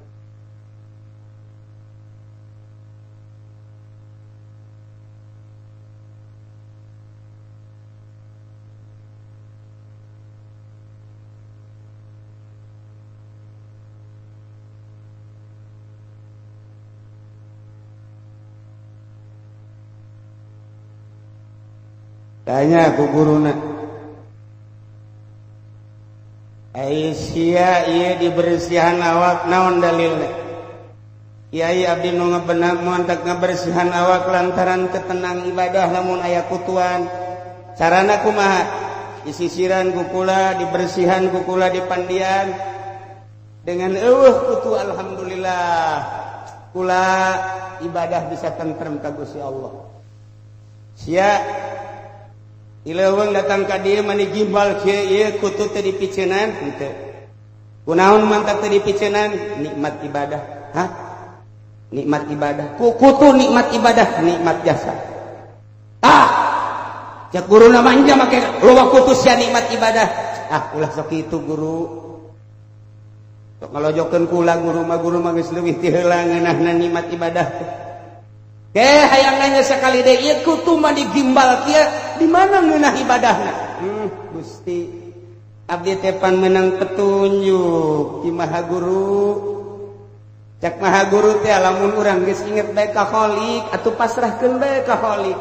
tanya ku guruna Aisyah ieu dibersihan awak naon dalilna Kiai abdi nu ngabeunang moal tak ngabersihan awak lantaran ketenang ibadah lamun aya kutuan carana kumaha disisiran ku kula dibersihan ku kula dipandian dengan eueuh kutu alhamdulillah kula ibadah bisa tentrem ka Gusti Allah sia ileuweung datang ka dieu mani gimbal kieu ieu kutu teu dipiceunan henteu kunaon mantap teu dipiceunan nikmat ibadah hah nikmat ibadah ku kutu nikmat ibadah nikmat jasa cek guruna manja make loba kutu sia nikmat ibadah ulah sok kitu guru sok ngalojokeun kula guru mah geus leuwih ti heula ngeunahna nikmat ibadah hayang nanya sekali deh ieu kutu mah digimbal kieu di mana ngeunah ibadahna Gusti abdi teh pan meunang petunjuk ti Maha Guru cak Maha Guru teh lamun urang geus inget bae ka Khaliq atuh pasrahkeun bae ka Khaliq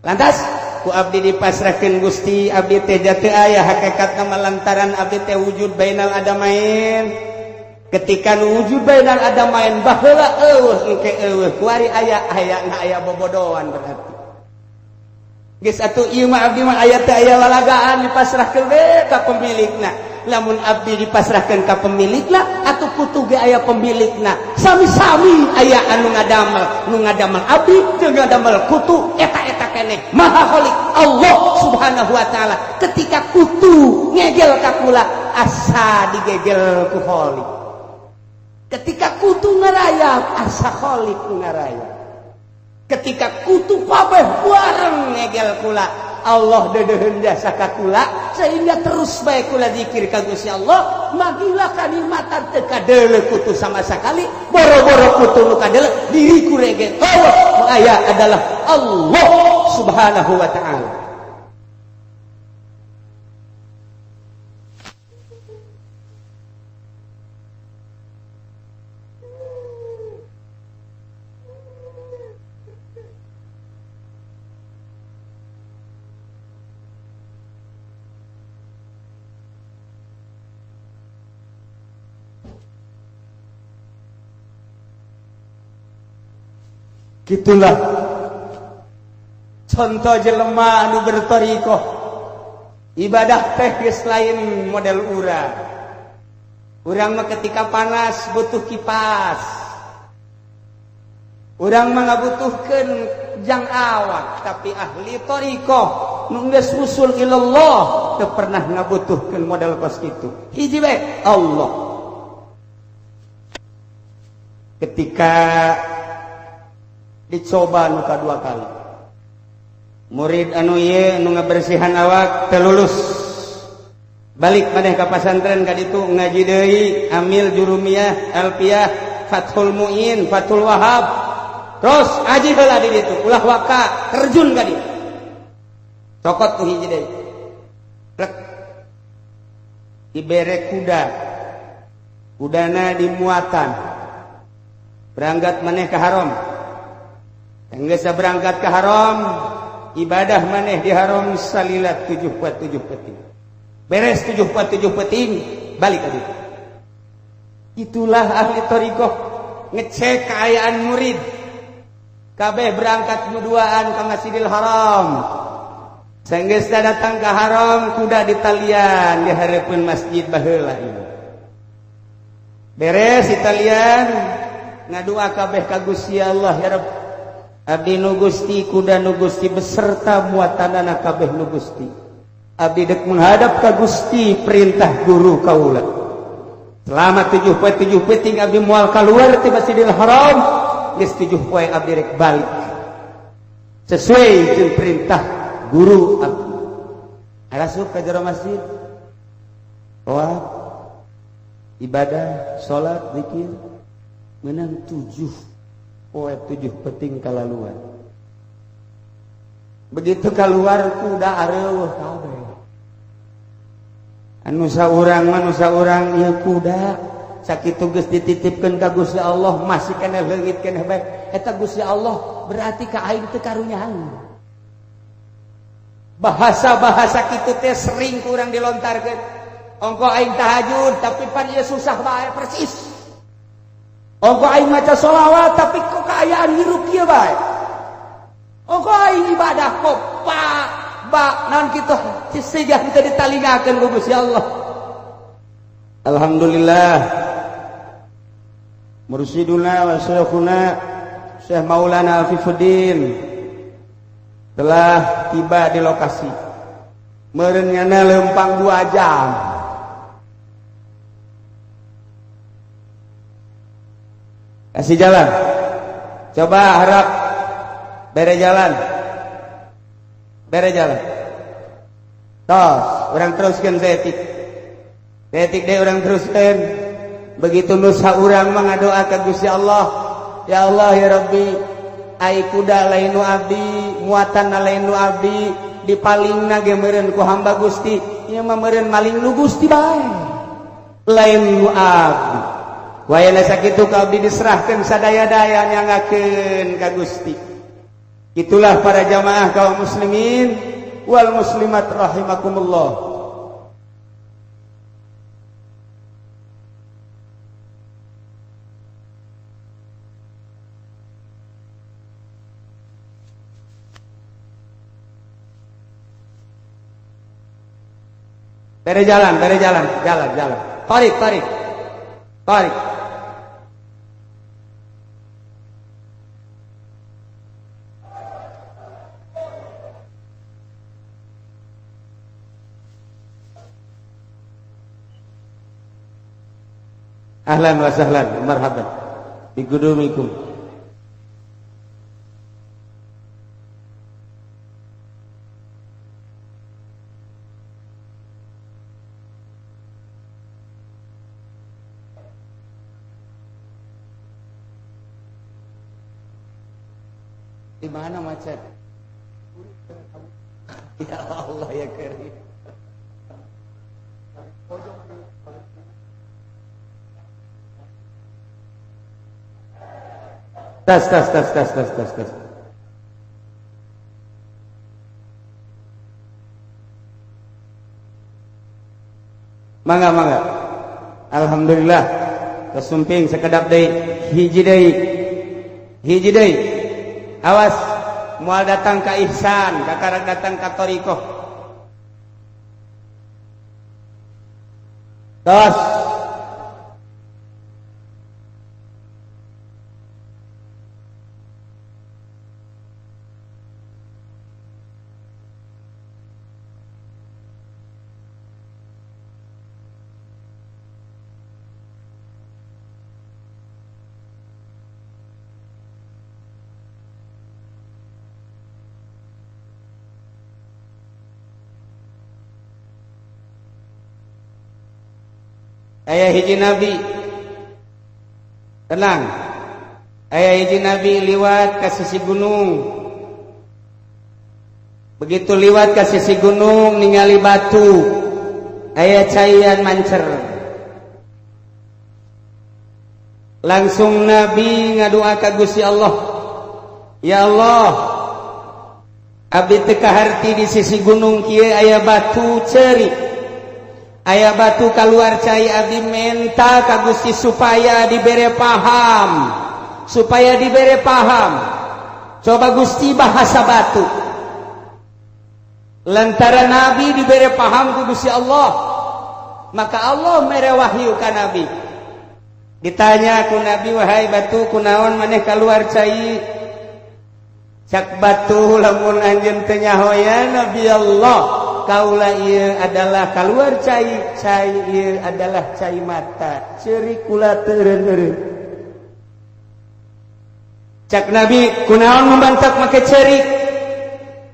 lantas ku abdi dipasrahkeun Gusti abdi teh teu aya hakikatna lantaran abdi teh wujud bainal adamain ketika wujud bainal adamain baheula eueuh engke eueuh kuari aya bobodohan berarti geus atuh ieu mah abdi mah aya teh aya lalagaan dipasrahkeun we ka pemilikna lamun abdi dipasrahkeun ka pemilikna atuh kutu ge aya pemilikna sami-sami aya anu ngadamel abdi jeung ngadamel kutu eta keneh Maha Khaliq Allah Subhanahu wa taala ketika kutu ngegel ka kula asa digegel ku Khaliq ketika kutu ngarayap asa Khaliq ngarayap ketika kutu pabeh bareng ngegel kula Allah deudeuheun jasa ka kula sehingga terus bae kula zikir ka Gusti Allah magilah kalimatan teu kadeuleu kutu sama sakali boro-boro kutu nu kadeuleu diriku regel Allah aya adalah Allah Subhanahu wa taala gitulah contoh jelema anu berthariqah ibadah teh geus lain model urang mah ketika panas butuh kipas urang mah ngabutuhkeun jang awak tapi ahli thariqah nu geus usul ilallah teu pernah ngabutuhkeun model kos kitu hiji bae Allah ketika dicoba nu kadua kali murid anu ieu nu ngabersihan awak teu lulus balik maneh ka pasantren ka ditu ngaji deui amil jurumiyah alfiyah fathul muin fathul wahab terus aji heula di ditu ulah waka terjun ka ditu cokot tu hiji deui plek dibere kudana di muatan berangkat maneh ka haram Geus berangkat ke haram, ibadah maneh di haram salilat 7/7 peting. Beres 7/7 peting, balik ka dieu. Itulah ahli thariqah ngecek keayaan murid. Kabeh berangkat nuduaan ka Masjidil Haram. Sanggeus datang ke haram kuda di talian di hareupeun masjid baheula ieu. Beres di talian ngadua kabeh ka Gusti Allah, ya Rabb. Abdi nu Gusti kuda nu Gusti beserta muatanana kabeh nu Gusti. Abdi dek menghadap ka Gusti perintah guru kaula. Selama 7/7 peting abdi moal kaluar ti Masjidil Haram, geus 7 poe abdi rek balik. Sesuai jeung perintah guru abdi. Arasup ka jero masjid. Tawaf, ibadah, salat, zikir, meunang 7 poe 7 peting kalaluan. Begitu keluar kuda areueuh kabeh. Anu saurang ieu kuda sakitu geus dititipkeun ka Gusti Allah masih keneh leungit keneh bae. Eta Gusti Allah berarti ka aing teu karunyahan. Bahasa-bahasa kitu teh sering kurang dilontarkeun. Ongko aing tahajud tapi pan ieu susah bae persis. Ongko aing maca sholawat tapi kok kaayaan hirup ieu bae. Ongko aing ibadah kok naon kitu sejah teu ditalingakeun ku Gusti Allah. Alhamdulillah. Mursyiduna wa syekhuna Syekh Maulana Afifuddin telah tiba di lokasi. Meureun nyana leumpang 2 jam. Kasih jalan. Coba harap bere jalan. Tos, urang teruskeun detik. Detik deh urang teruskeun. Begitu nu saurang mah ngadoa ka Gusti Allah. Ya Allah ya Rabbi, ai kuda lain nu abdi, muatan lain nu abdi, dipalingna ge meureun ku hamba Gusti. Ieu mah meureun maling nu Gusti bae. Lain nu abdi. Wayana sakitu ka abdi diserahkeun sadaya-daya nyangakeun ka Gusti. Itulah para jamaah kaum muslimin wal muslimat rahimakumullah. Bere jalan. Tarik. Ahlan wa sahlan, marhaban. Bigudumikum. Di mana macet? Ya Allah ya Karim. Tas. Mangga. Alhamdulillah. Kesumping sekedap deui, hiji deui. Awas moal datang ka ihsan, kakara datang ka thariqah. Tos. Aya hiji nabi tenang. Aya hiji nabi liwat ka sisi gunung. Begitu liwat ka sisi gunung ningali batu. Aya caian mancer. Langsung nabi ngadoa ka Gusti Allah. Ya Allah, abdi teu kaharti di sisi gunung kieu aya batu ceurik. Aya batu kaluar cai abdi menta ka Gusti supaya dibere paham. Supaya dibere paham. Coba Gusti bahasa batu. Lantaran Nabi dibere paham ku Gusti Allah, maka Allah mere wahyu ka Nabi. Ditanya ku Nabi, wahai batu kunaon maneh kaluar cai? Cak batu lamun anjeun teu nyahoya Nabi Allah, kaula ieu adalah kaluar cai, cai ieu adalah cai mata, ceurik kula teu eureun-eureun. Cak Nabi, kunaon membantak make ceurik?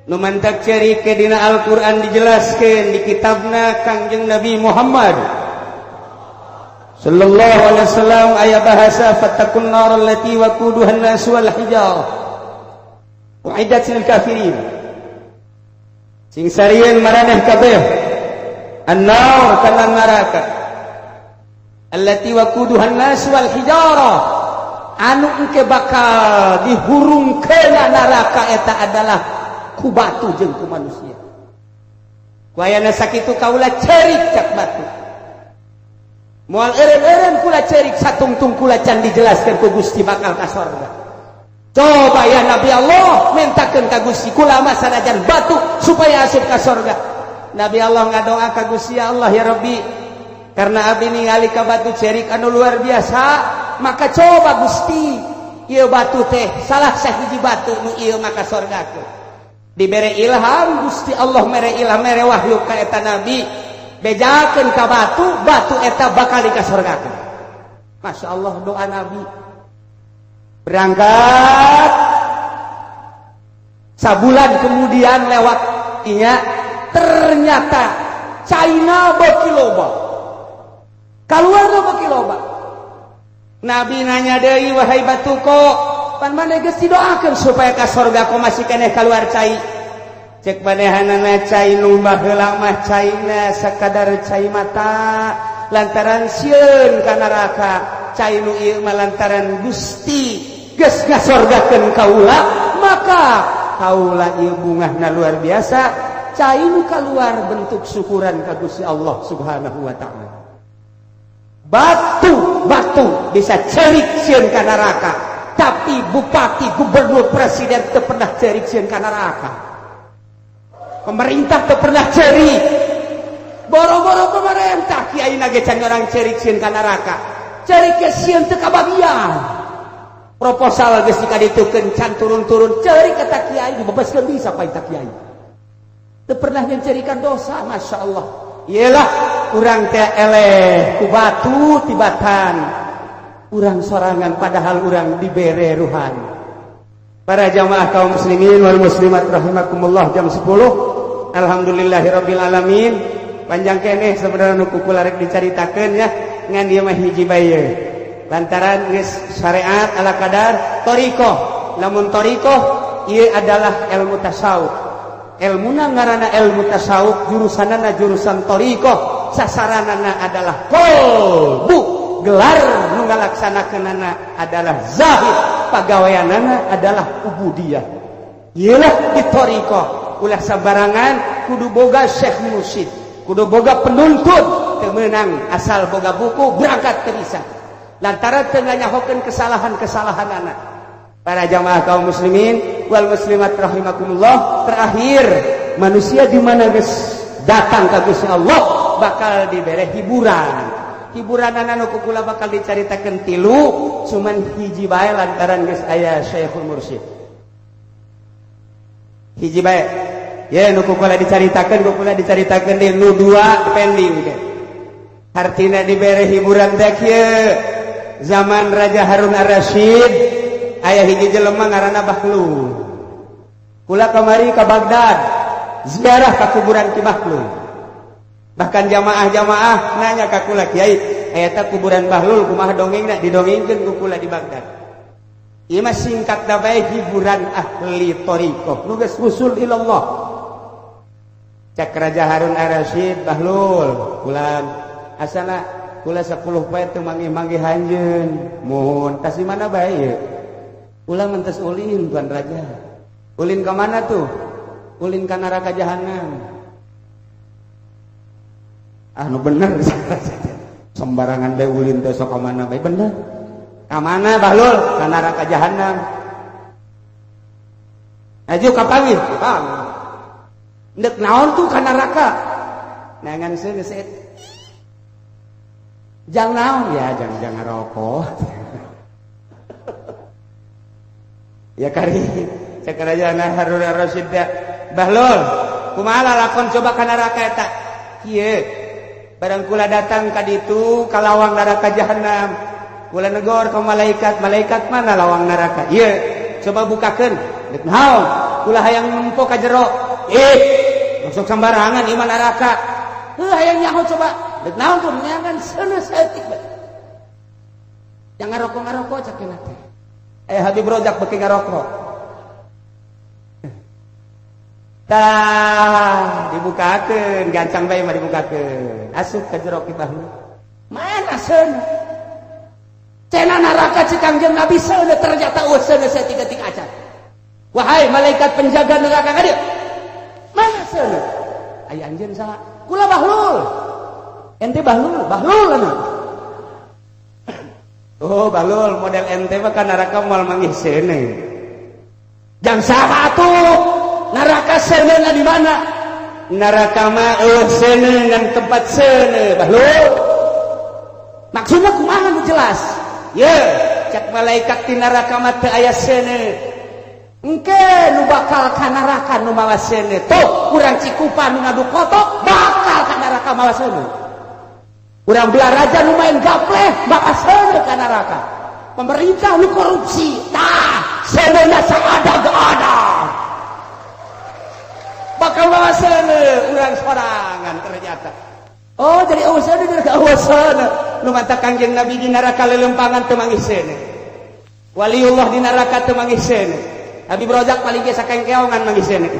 Nu mantak ceurik ke dina Al-Qur'an dijelaskeun di kitabna Kangjeng Nabi Muhammad sallallahu alaihi wasallam aya bahasa fattaqun nar allati waquduhan nas wal hijarah uiddat lil kafirin. Sing sarieun maraneh kabeh an-nar kana neraka allati waquduhan nas wal hijarah anu engke bakal dihurungkeun neraka eta adalah ku batu jeung ku manusia. Ku ayana sakitu kaula ceurik cak batu. Moal eureun-eureun kula ceurik satungtung kula can dijelaskeun ku Gusti bakal ka sorga. Coba ya Nabi Allah mentakeun ka Gusti kula mah sanajan batu supaya asup ka sorga. Nabi Allah ngadoa ka Gusti, ya Allah ya Rabbi, karena abdi ningali ka batu ceurik anu luar biasa, maka coba Gusti ieu batu teh salah sahiji batu nu ieu maka sorgakeun. Dibere ilham Gusti Allah mere ilham mere wahyu ka eta Nabi, bejakeun ka batu, batu eta bakal dikasorgakeun. Masya Allah doa Nabi. Berangkat sabulan kemudian lewat inya, ternyata China beki loba, kaluar beki loba. Nabi nanya deui, wahai batu kok pan maneh geus didoakeun supaya ka sorga kok masih keneh kaluar cai? Cek manehanana cai nu baheula mah caina sakadar cai mata lantaran sieun ka neraka. Cai nu ieu mah lantaran Gusti geus ngasorgakeun kaula, maka kaula ieu bungahna luar biasa. Cai nu kaluar bentuk syukuran ka Gusti Allah Subhanahu wa taala. Batu bisa ceurik sieun ka neraka, tapi bupati, gubernur, presiden teu pernah ceurik sieun ka neraka. Pemerintah teu pernah ceurik. Boro-boro pemerintah kiai na ge can orang ceurik sieun ka neraka. Ceurik ke sieun teu kabagian. Proposal geus dikaditukeun can turun-turun ceurik eta kiai dibebaskeun bisa ka eta kiai. Teu pernah nyeurikan dosa, Masya Allah. Iyalah urang teh eleh ku batu tibatan. Urang sorangan padahal urang dibere ruhan. Para jamaah kaum muslimin wal muslimat rahimakumullah, jam 10. Alhamdulillahirabbil alamin. Panjang keneh sebenarnya nu kula rek dicaritakeun ya, ngan dieu mah hiji bae. Lantaran geus syariat ala kadar thariqah. Lamun thariqah ieu adalah ilmu tasawuf. Ilmuna ngaranna ilmu tasawuf, jurusanana jurusan thariqah, sasaranana adalah qalbu, gelar nu ngalaksanakeunana adalah zahid, pagaweanana adalah ubudiyah. Ieulah di thariqah. Ulah sabarangan kudu boga syekh mursyid, kudu boga penuntun, teu meunang asal boga buku berangkat teu bisa. Lantaran teu nganyahokeun kesalahan-kesalahanana. Para jamaah kaum muslimin wal muslimat rahimakumullah, terakhir manusia di mana geus datang ka Gusti Allah bakal dibere hiburan. Hiburanana nu kula bakal dicaritakeun 3, cuman hiji bae lantaran geus aya Syekhul Mursyid. Hiji bae. Ya nu kula dicaritakeun di nu 2 pending teh. Artina dibere hiburan teh kieu. Zaman Raja Harun Ar-Rasyid aya hiji jelema ngaranna Bahlul. Kula kamari ka Baghdad ziarah ka kuburan Ki Bahlul. Bahkan jamaah-jamaah nanya ka kula, Kiai, aya ta kuburan Bahlul kumaha dongengna? Didongengkeun ku kula di Baghdad. Ieu mah singkat da bae hiburan ahli thariqah nu geus usul ilallah. Cak Raja Harun Ar-Rasyid, Bahlul, kula asana kula 10 poe teu manggih-manggih hanjeun. Mun tas di mana bae ieu? Ulah mentes ulin Tuan Raja. Ulin ke mana tuh? Ulin ke neraka jahanam. Nu bener. Sembarangan bae ulin teh sok ka mana bae bener. Ka mana bahlul? Ka neraka jahanam. Aju ka pangit, ndek naon tuh ka neraka? Nangan seueur geus et. Jang naon ya, jang ngarokok. Ya kari, sakaraja Harun Ar-Rasyid bahlul, kumaha lalakon coba ka neraka eta? Kieu, barang kula datang ka ditu ka lawang neraka jahanam, kula negor ka malaikat, malaikat mana lawang neraka? Ieu, coba bukakeun. Dek naon? Kula hayang nempo ka jero. Masuk sembarangan iman neraka. Hayang nyaho coba. Dek naon tuh nyangan seuneu saeutik bae. Yang ngarokok-ngarokok cakeuna teh. Habib Rojak beuki ngarokok. Tah dibukakeun, gancang bae mah dibukakeun. Asup ka jero ki bahlul. Mana seuneu? Cenah neraka cik Kangjeng Nabi seuneu ternyata seuneu saeutik-eutik acan. Wahai malaikat penjaga neraka ka dieu. Mana seuneu? Aya anjeun saha? Kula bahlul. Ente bahlul anu. Oh, bahlul model ente mah ka neraka moal manggih seuneu. Jang saha atuh? Neraka seuneuna di mana? Neraka mah seuneu ngan tempat seuneu, bahlul. Maksudna kumaha nu jelas? Ye, cek malaikat di neraka mah teu aya seuneu. Engke nu bakal ka neraka nu mawa seuneu. Tuh, urang Cikupa nu ngadu kotok bakal ka neraka mawa seuneu. Urang Blaraja nu main gapleh bakal seuneu ka neraka. Pemerintah nu korupsi, tah seuneunya saada gak ada. Bakal mawa seuneu urang sorangan ternyata. Oh, jadi seuneu dari seuneu. Nu mantap Kangjeng Nabi di neraka lelempangan teu manggih seuneu. Waliullah di neraka teu manggih seuneu. Habib Rojak paling biasa kengkeongan manggih seuneu.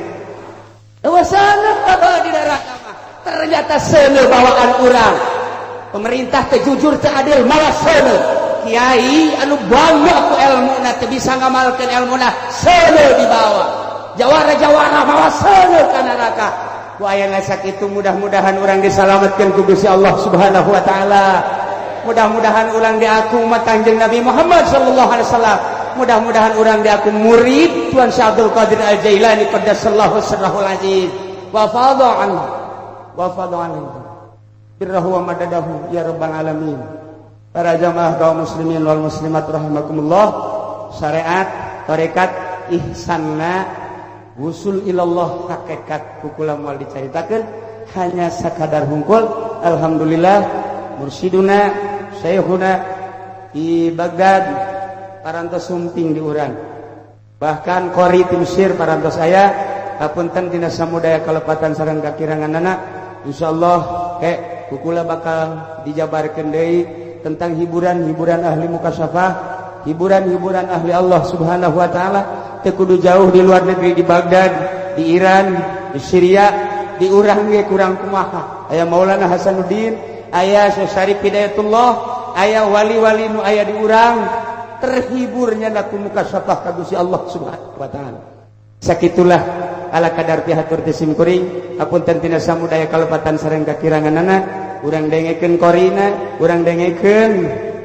Seuneu di neraka mah ternyata seuneu bawaan urang. Pemerintah teu jujur teu adil malah seuneu. Kiai anu bangga ku elmuna teu bisa ngamalkeun elmuna seuneu dibawa. Jawara-jawara malah seuneu ka neraka. Ku aya sakitu mudah-mudahan urang disalametkeun ku Gusti Allah Subhanahu wa taala. Mudah-mudahan urang diaku umat Kanjeng Nabi Muhammad sallallahu alaihi wasallam. Mudah-mudahan orang dia aku murid Tuan Syekh Abdul Qadir Al-Jailani qaddasallahu sirrahul aziz wa fadha anhu birrahu wa madadahu ya rabbal alamin. Para jamaah kaum muslimin wal muslimat rahimakumullah, syariat tarekat ihsanna wusul ilallah hakikat kukula moal dicaritakeun hanya sakadar hungkul. Alhamdulillah mursyiduna syekhuna di Baghdad parantos sumping di urang. Bahkan qori ti Mesir parantos aya hapunten dina samudaya kalepatan sareng kakiranganana. Insyaallah kukula bakal dijabarkeun deui tentang hiburan-hiburan ahli mukasyafah, hiburan-hiburan ahli Allah Subhanahu wa taala teu kudu jauh di luar negeri, di Baghdad, di Iran, di Syria, di urang ge kurang kumaha. Aya Maulana Hasanuddin, aya Syekh Syarif Hidayatullah, aya wali-wali nu aya di urang. Terhiburnya laku mukasyafah ka Gusti Allah Subhanahu wa taala. Sakitulah ala kadar pihatur teh simkuring hapunten tina samudaya kalepatan sareng kakiranganana urang dengekeun korina, urang dengekeun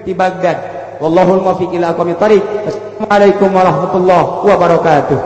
di Baghdad. Wallahul muwaffiq ila aqwamit thoriq. Assalamualaikum warahmatullahi wabarakatuh.